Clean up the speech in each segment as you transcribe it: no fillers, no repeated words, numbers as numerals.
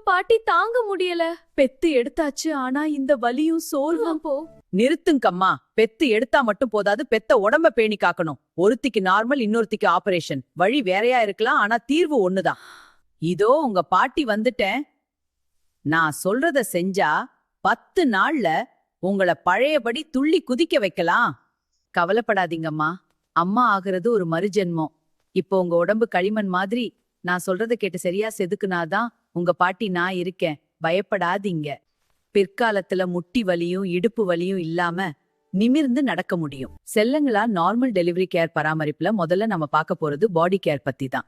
பாட்டி தாங்க முடியல. பெத்து எடுத்தாச்சு, ஆனா இந்த வலியும் சோர்வும் நிறுத்துங்கம்மா. பெத்து எடுத்தா மட்டும் போதாது, பெத்த உடம்ப பேணி காக்கணும். ஒருத்திக்கு நார்மல், இன்னொருத்திக்கு ஆபரேஷன். வழி வேறையா இருக்கலாம், ஆனா தீர்வு ஒண்ணுதான். இதோ உங்க பாட்டி வந்துட்டேன். நான் சொல்றத செஞ்சா 10 நாள்ல உங்கள பழையபடி துள்ளி குதிக்க வைக்கலாம். கவலைப்படாதீங்கம்மா. அம்மா ஆகுறது ஒரு மறுஜென்மம். இப்போ உங்க உடம்பு களிமண் மாதிரி. நான் சொல்றத கேட்டு சரியா செதுக்குனாதான் உங்க பாட்டி நான் இருக்கேன். பயப்படாதீங்க. பிற்காலத்துல முட்டி வலியும் இடுப்பு வலியும் இல்லாம நிமிர்ந்து நடக்க முடியும். செல்லங்களா, நார்மல் டெலிவரி கேர் பராமரிப்புல முதல்ல நம்ம பார்க்க போறது பாடி கேர் பத்தி தான்.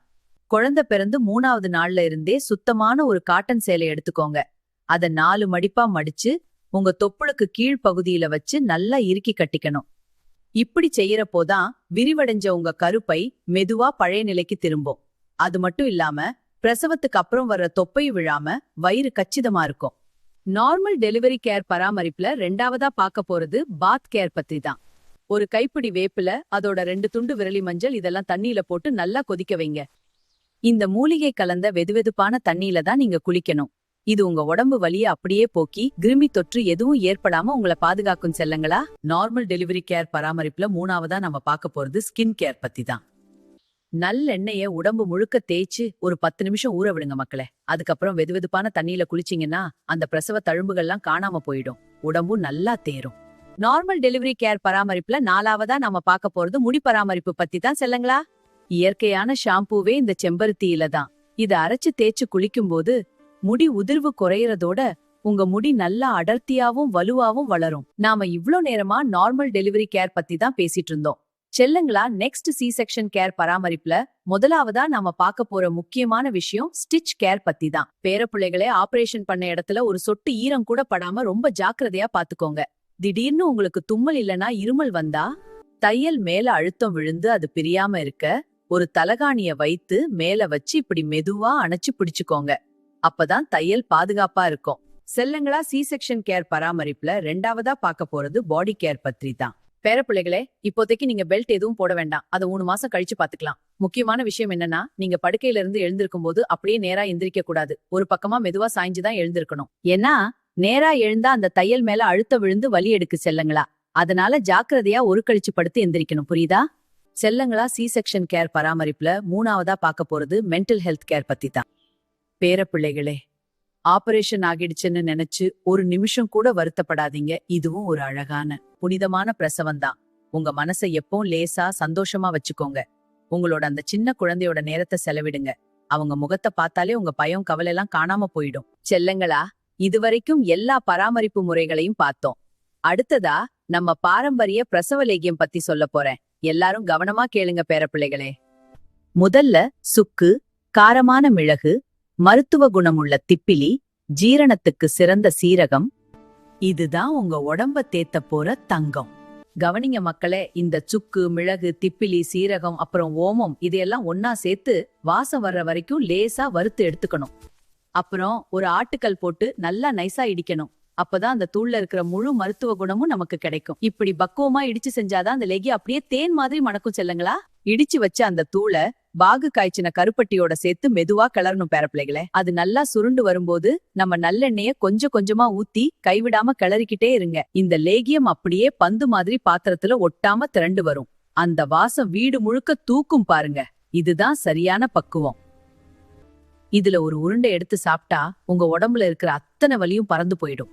குழந்தை பிறந்து 3வது நாள்ல இருந்தே சுத்தமான ஒரு காட்டன் சேலை எடுத்துக்கோங்க. அத 4 மடிப்பா மடிச்சு உங்க தொப்புளுக்கு கீழ் பகுதியில வச்சு நல்லா இறுக்கி கட்டிக்கணும். இப்படி செய்யறப்போதான் விரிவடைஞ்ச உங்க கருப்பை மெதுவா பழைய நிலைக்கு திரும்பும். அது மட்டும் இல்லாம பிரசவத்துக்கு அப்புறம் வர்ற தொப்பை விழாம வயிறு கச்சிதமா இருக்கும். நார்மல் டெலிவரி கேர் பராமரிப்புல 2வதா பார்க்க போறது பாத் கேர் பத்தி தான். ஒரு கைப்பிடி வேப்பில, அதோட 2 துண்டு விரலி மஞ்சள், இதெல்லாம் தண்ணியில போட்டு நல்லா கொதிக்க வைங்க. இந்த மூலிகை கலந்த வெதுவெதுப்பான தண்ணியில தான் நீங்க குளிக்கணும். இது உங்க உடம்பு வலிய அப்படியே போக்கி கிருமி தொற்று எதுவும் ஏற்படாம உங்களை பாதுகாக்கும். செல்லங்களா, நார்மல் டெலிவரி கேர் பராமரிப்புல 3வதா நம்ம பார்க்க போறது ஸ்கின் கேர் பத்தி தான். நல்லெண்ணெய உடம்பு முழுக்க தேய்ச்சு ஒரு 10 நிமிஷம் ஊற விடுங்க மக்களே. அதுக்கப்புறம் வெதுவெதுப்பான தண்ணியில குளிச்சிங்கன்னா அந்த பிரசவ தழும்புகள்லாம் காணாம போயிடும். உடம்பும் நல்லா தேரும். நார்மல் டெலிவரி கேர் பராமரிப்புல 4வதா நம்ம பார்க்க போறது முடி பராமரிப்பு பத்தி தான். செல்லங்களா, இயற்கையான ஷாம்பூவே இந்த செம்பருத்தி இலை தான். இத அரைச்சு தேய்ச்சு குளிக்கும் போது முடி உதிர்வு குறையறதோட உங்க முடி நல்லா அடர்த்தியாவும் வலுவாவும் வளரும். நாம இவ்ளோ நேரமா நார்மல் டெலிவரி கேர் பத்தி தான் பேசிட்டு இருந்தோம். செல்லங்களா, நெக்ஸ்ட் சி செக்ஷன் கேர் பராமரிப்புல முதலாவதா நாம பார்க்க போற முக்கியமான விஷயம் ஸ்டிச் கேர் பத்தி தான். பேரப்பிள்ளைகளே, ஆபரேஷன் பண்ண இடத்துல ஒரு சொட்டு ஈரம் கூட படாம ரொம்ப ஜாக்கிரதையா பாத்துக்கோங்க. திடீர்னு உங்களுக்கு தும்மல் இல்லனா இருமல் வந்தா தையல் மேல அழுத்தம் விழுந்து அது பிரியாம இருக்க ஒரு தலகாணிய வைத்து மேல வச்சு இப்படி மெதுவா அணைச்சு பிடிச்சுக்கோங்க. அப்பதான் தையல் பாதுகாப்பா இருக்கும். செல்லங்களா, சி செக்ஷன் கேர் பராமரிப்புல 2வதா பார்க்க போறது பாடி கேர் பத்தி தான். பேரப்பிள்ளைகளே, இப்போதைக்கு நீங்க பெல்ட் எதுவும் போட வேண்டாம். அதை 3 மாசம் கழிச்சு பாத்துக்கலாம். முக்கியமான விஷயம் என்னன்னா, நீங்க படுக்கையில இருந்து எழுந்திருக்கும் போது அப்படியே நேரா எந்திரிக்க கூடாது. ஒரு பக்கமா மெதுவா சாய்ஞ்சுதான் எழுந்திருக்கணும். ஏன்னா நேரா எழுந்தா அந்த தையல் மேல அழுத்த விழுந்து வலி எடுக்கு. செல்லங்களா, அதனால ஜாக்கிரதையா ஒரு கழிச்சு படுத்து எந்திரிக்கணும். புரியுதா? செல்லங்களா, சி செக்ஷன் கேர் பராமரிப்புல 3வதா பார்க்க போறது மென்டல் ஹெல்த் கேர் பத்தி தான். பேரப்பிள்ளைகளே, ஆபரேஷன் ஆகிடுச்சுன்னு நினைச்சு ஒரு நிமிஷம் கூட வருத்தப்படாதீங்க. இதுவும் ஒரு அழகான புனிதமான பிரசவம் தான். உங்க மனசை எப்பவும் லேசா சந்தோஷமா வச்சுக்கோங்க. உங்களோட அந்த சின்ன குழந்தையோட நேரத்தை செலவிடுங்க. அவங்க முகத்தை பார்த்தாலே உங்க பயம் கவலை எல்லாம் காணாம போயிடும். செல்லங்களா, இதுவரைக்கும் எல்லா பராமரிப்பு முறைகளையும் பார்த்தோம். அடுத்ததா நம்ம பாரம்பரிய பிரசவ லேகியம் பத்தி சொல்ல போறேன். எல்லாரும் கவனமா கேளுங்க பேரப்பிள்ளைகளே. முதல்ல சுக்கு, காரமான மிளகு, மருத்துவ குணமுள்ள திப்பிலி, ஜீரணத்துக்கு சிறந்த சீரகம். இதுதான் உங்க உடம்ப தேத்த போற தங்கம். கவனிங்க மக்களே, இந்த சுக்கு, மிளகு, திப்பிலி, சீரகம், அப்புறம் ஓமம், இதையெல்லாம் ஒன்னா சேர்த்து வாசம் வர்ற வரைக்கும் லேசா வறுத்து எடுத்துக்கணும். அப்புறம் ஒரு ஆட்டுக்கல் போட்டு நல்லா நைசா இடிக்கணும். அப்பதான் அந்த தூள்ல இருக்கிற முழு மருத்துவ குணமும் நமக்கு கிடைக்கும். இப்படி பக்குவமா இடிச்சு செஞ்சாதான் அந்த லேகி அப்படியே தேன் மாதிரி மணக்கும். செல்லுங்களா, இடிச்சு வச்ச அந்த தூளை பாகு காய்ச்சின கருப்பட்டியோட சேர்த்து மெதுவா கிளறணும் பேரப்பிள்ளைகளே. அது நல்லா சுருண்டு வரும்போது நம்ம நல்லெண்ணெய கொஞ்சம் கொஞ்சமா ஊத்தி கைவிடாம கிளறிக்கிட்டே இருங்க. இந்த லேகியம் அப்படியே பந்து மாதிரி பாத்திரத்துல ஒட்டாம திரண்டு வரும். அந்த வாசம் வீடு முழுக்க தூக்கும் பாருங்க. இதுதான் சரியான பக்குவம். இதுல ஒரு உருண்டை எடுத்து சாப்பிட்டா உங்க உடம்புல இருக்கிற அத்தனை வலியும் பறந்து போயிடும்.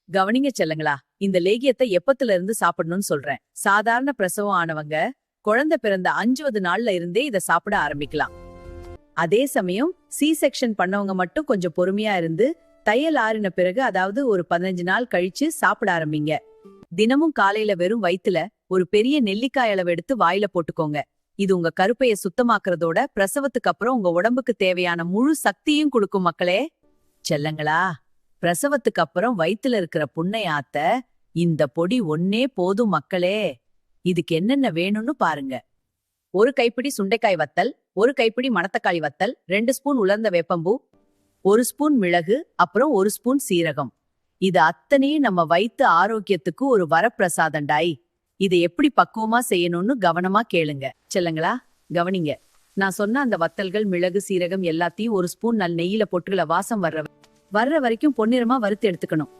கவனிங்க செல்லுங்களா, இந்த லேகியத்தை எப்பத்துல இருந்து சாப்பிடணும்னு சொல்றேன். சாதாரண பிரசவம் ஆனவங்க குழந்தை பிறந்த 5வது நாள்ல இருந்தே இத சாப்பிட ஆரம்பிக்கலாம். அதே சமயம் சி செக்ஷன் பண்ணவங்க மட்டும் கொஞ்சம் பொறுமையா இருந்து தையல் ஆறின பிறகு, அதாவது ஒரு 15 நாள் கழிச்சு சாப்பிட ஆரம்பிங்க. தினமும் காலையில வெறும் வயித்துல ஒரு பெரிய நெல்லிக்காய் அளவு எடுத்து வாயில போட்டுக்கோங்க. இது உங்க கருப்பைய சுத்தமாக்குறதோட பிரசவத்துக்கு அப்புறம் உங்க உடம்புக்கு தேவையான முழு சக்தியும் கொடுக்கும் மக்களே. செல்லங்களா, பிரசவத்துக்கு அப்புறம் வயித்துல இருக்கிற புண்ணை ஆத்த இந்த பொடி ஒன்னே போதும் மக்களே. இதுக்கு என்னென்ன வேணும்னு பாருங்க. ஒரு கைப்பிடி சுண்டைக்காய் வத்தல், ஒரு கைப்பிடி மணத்தக்காளி வத்தல், 2 ஸ்பூன் உலர்ந்த வேப்பம்பூ, 1 ஸ்பூன் மிளகு, அப்புறம் 1 ஸ்பூன் சீரகம். இது அத்தனையும் நம்ம வயித்து ஆரோக்கியத்துக்கு ஒரு வரப்பிரசாதண்டாய். இதை எப்படி பக்குவமா செய்யணும்னு கவனமா கேளுங்க. செல்லுங்களா, கவனிங்க. நான் சொன்ன அந்த வத்தல்கள், மிளகு, சீரகம் எல்லாத்தையும் ஒரு ஸ்பூன் நெய்யில போட்டுல வாசம் வர்ற வரைக்கும் பொன்னிறமா வறுத்து எடுத்துக்கணும்.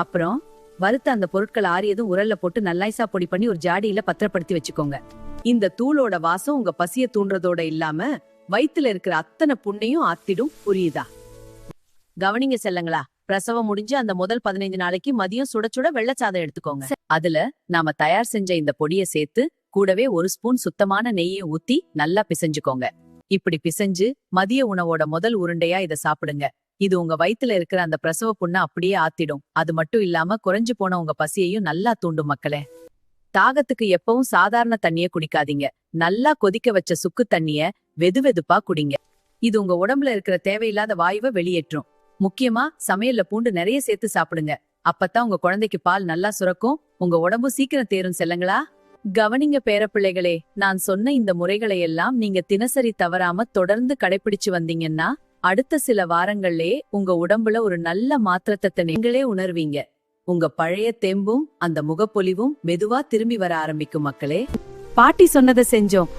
அப்புறம் வறுத்த அந்த பொருட்கள் ஆறியதும் உரல்ல போட்டு நல்லாய்சா பொடி பண்ணி ஒரு ஜாடியில பத்திரப்படுத்தி வச்சுக்கோங்க. இந்த தூளோட வாசம் உங்க பசிய தூண்டுறதோட இல்லாம வயித்துல இருக்கிற அத்தனை புண்ணையும் ஆத்திடும். புரியுதா? கவனிங்க செல்லங்களா, பிரசவம் முடிஞ்சு அந்த முதல் 15 நாளைக்கு மதியம் சுட சுட வெள்ளச்சாதம் எடுத்துக்கோங்க. அதுல நாம தயார் செஞ்ச இந்த பொடியை சேர்த்து கூடவே ஒரு ஸ்பூன் சுத்தமான நெய்யை ஊத்தி நல்லா பிசைஞ்சுக்கோங்க. இப்படி பிசைஞ்சு மதிய உணவோட முதல் உருண்டையா இத சாப்பிடுங்க. இது உங்க வயித்துல இருக்கிற அந்த பிரசவ புண்ணை அப்படியே ஆத்திடும். அது மட்டும் இல்லாம குறைஞ்சு போன உங்க பசியையும் நல்லா தூண்டும். மக்களே, தாகத்துக்கு எப்பவும் சாதாரண தண்ணிய குடிக்காதீங்க. நல்லா கொதிக்க வச்ச சுக்கு தண்ணிய வெதுவெதுப்பா குடிங்க. இது உங்க உடம்புல இருக்கிற தேவையில்லாத வாயுவை வெளியேற்றும். முக்கியமா சமையல்ல பூண்டு நிறைய சேர்த்து சாப்பிடுங்க. அப்பதான் உங்க குழந்தைக்கு பால் நல்லா சுரக்கும், உங்க உடம்பு சீக்கிரம் தேரும். செல்லுங்களா, கவனிங்க பேரப்பிள்ளைகளே, நான் சொன்ன இந்த முறைகளை எல்லாம் நீங்க தினசரி தவறாம தொடர்ந்து கடைபிடிச்சு வந்தீங்கன்னா அடுத்த சில வாரங்கள்லே உங்க உடம்புல ஒரு நல்ல மாற்றத்தை நீங்களே உணர்வீங்க. உங்க பழைய தெம்பும் அந்த முகப்பொலிவும் மெதுவா திரும்பி வர ஆரம்பிக்கும். மக்களே, பாட்டி சொன்னதை செஞ்சோம்.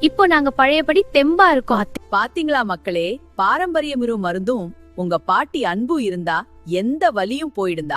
இப்போ நாங்க பழையபடி தெம்பா இருக்கோம். பாத்தீங்களா மக்களே, பாரம்பரிய மருந்தும் உங்க பாட்டி அன்பு இருந்தா எந்த வலியும் போயிடுந்தா.